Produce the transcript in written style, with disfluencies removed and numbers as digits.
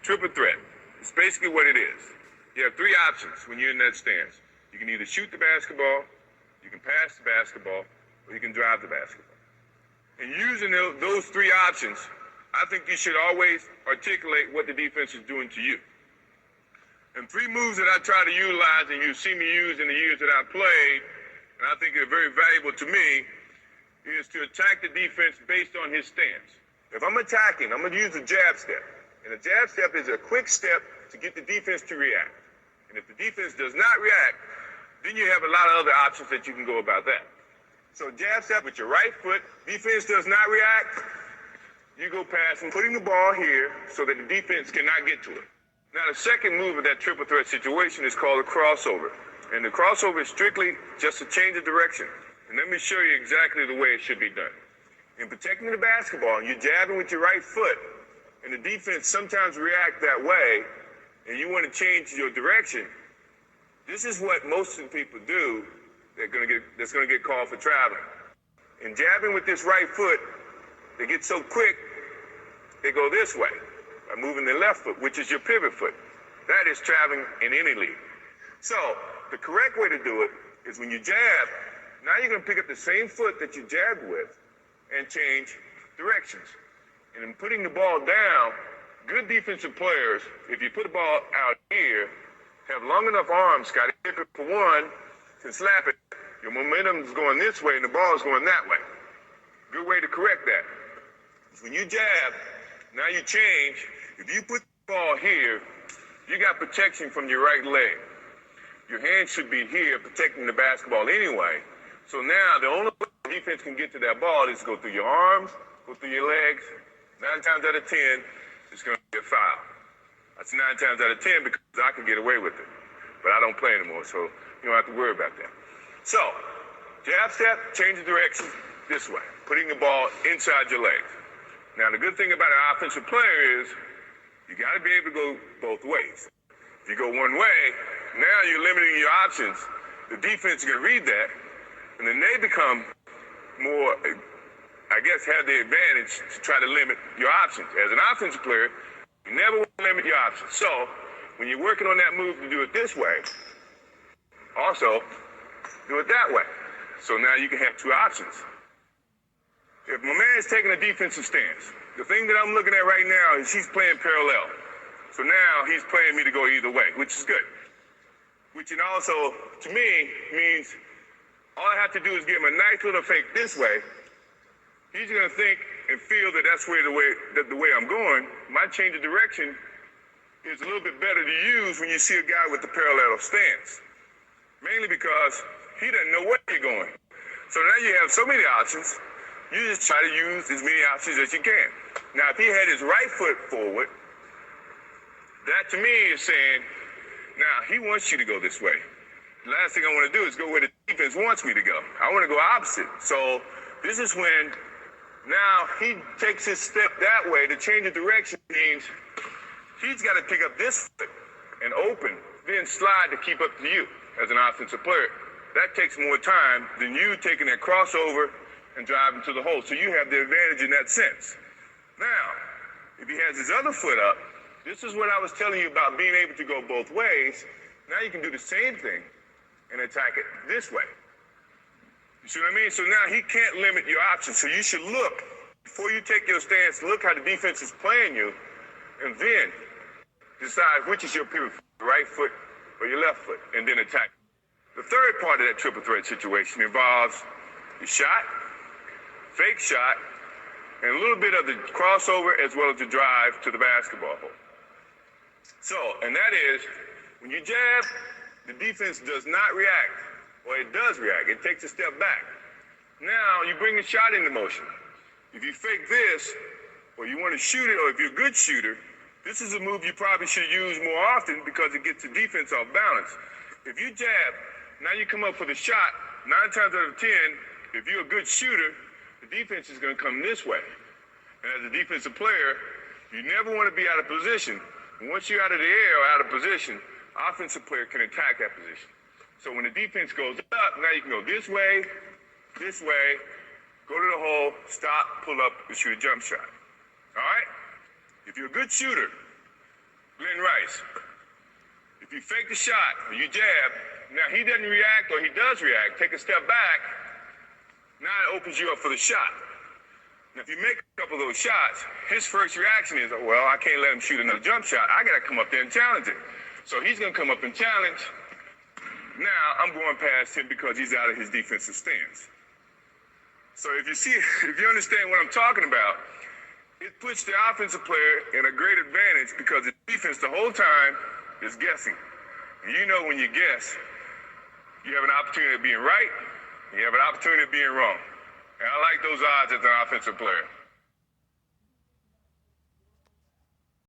triple threat. It's basically what it is. You have three options when you're in that stance. You can either shoot the basketball, you can pass the basketball, or you can drive the basketball. And using those three options, I think you should always articulate what the defense is doing to you. And three moves that I try to utilize and you've seen me use in the years that I've played, and I think are very valuable to me, is to attack the defense based on his stance. If I'm attacking, I'm going to use a jab step. And a jab step is a quick step to get the defense to react. And if the defense does not react, then you have a lot of other options that you can go about that. So jab step with your right foot, defense does not react, you go past and putting the ball here so that the defense cannot get to it. Now the second move of that triple threat situation is called a crossover. And the crossover is strictly just a change of direction. And let me show you exactly the way it should be done. In protecting the basketball, you're jabbing with your right foot, and the defense sometimes react that way, and you want to change your direction. This is what most of the people do that's going to get called for traveling. In jabbing with this right foot, they get so quick, they go this way by moving their left foot, which is your pivot foot. That is traveling in any league. So the correct way to do it is when you jab, now you're going to pick up the same foot that you jabbed with and change directions. And in putting the ball down, good defensive players, if you put the ball out here, have long enough arms, got to hit it for one, can slap it. Your momentum is going this way and the ball is going that way. Good way to correct that is when you jab, now you change. If you put the ball here, you got protection from your right leg. Your hand should be here protecting the basketball anyway. So now the only way the defense can get to that ball is to go through your arms, go through your legs. 9 times out of 10, it's going to be a foul. That's 9 times out of 10 because I can get away with it. But I don't play anymore, so you don't have to worry about that. So, jab step, change the direction this way, putting the ball inside your legs. Now, the good thing about an offensive player is you got to be able to go both ways. If you go one way, now you're limiting your options. The defense is going to read that, and then they become more, I guess, have the advantage to try to limit your options. As an offensive player, you never want to limit your options. So, when you're working on that move to do it this way, also do it that way. So now you can have two options. If my man's taking a defensive stance, the thing that I'm looking at right now is he's playing parallel. So now he's playing me to go either way, which is good. Which it also, to me, means all I have to do is give him a nice little fake this way. He's going to think and feel that that's the way I'm going. My change of direction is a little bit better to use when you see a guy with the parallel stance. Mainly because he doesn't know where you're going. So now you have so many options, you just try to use as many options as you can. Now, if he had his right foot forward, that to me is saying, now he wants you to go this way. The last thing I want to do is go where the defense wants me to go. I want to go opposite. So this is when now he takes his step that way. To change the direction means he's got to pick up this foot and open, then slide to keep up to you as an offensive player. That takes more time than you taking that crossover and driving to the hole. So you have the advantage in that sense. Now, if he has his other foot up, this is what I was telling you about being able to go both ways. Now you can do the same thing and attack it this way. You see what I mean? So now he can't limit your options. So you should look, before you take your stance, look how the defense is playing you, and then decide which is your pivot, right foot or your left foot, and then attack. The third part of that triple threat situation involves the shot, fake shot, and a little bit of the crossover as well as the drive to the basketball hole. So, and that is, when you jab, the defense does not react, or it does react. It takes a step back. Now, you bring the shot into motion. If you fake this, or you want to shoot it, or if you're a good shooter, this is a move you probably should use more often because it gets the defense off balance. If you jab, now you come up for the shot, 9 times out of 10, if you're a good shooter, the defense is going to come this way. And as a defensive player, you never want to be out of position. And once you're out of the air or out of position, offensive player can attack that position. So when the defense goes up, now you can go this way, go to the hole, stop, pull up, and shoot a jump shot. All right? If you're a good shooter, Brent Rice. If you fake the shot or you jab, now he doesn't react or he does react, take a step back, now it opens you up for the shot. Now if you make a couple of those shots, his first reaction is, oh, well, I can't let him shoot another jump shot. I got to come up there and challenge it. So he's going to come up and challenge. Now I'm going past him because he's out of his defensive stance. So if you understand what I'm talking about, it puts the offensive player in a great advantage because the defense the whole time is guessing. And you know when you guess, you have an opportunity of being right, and you have an opportunity of being wrong. And I like those odds as an offensive player.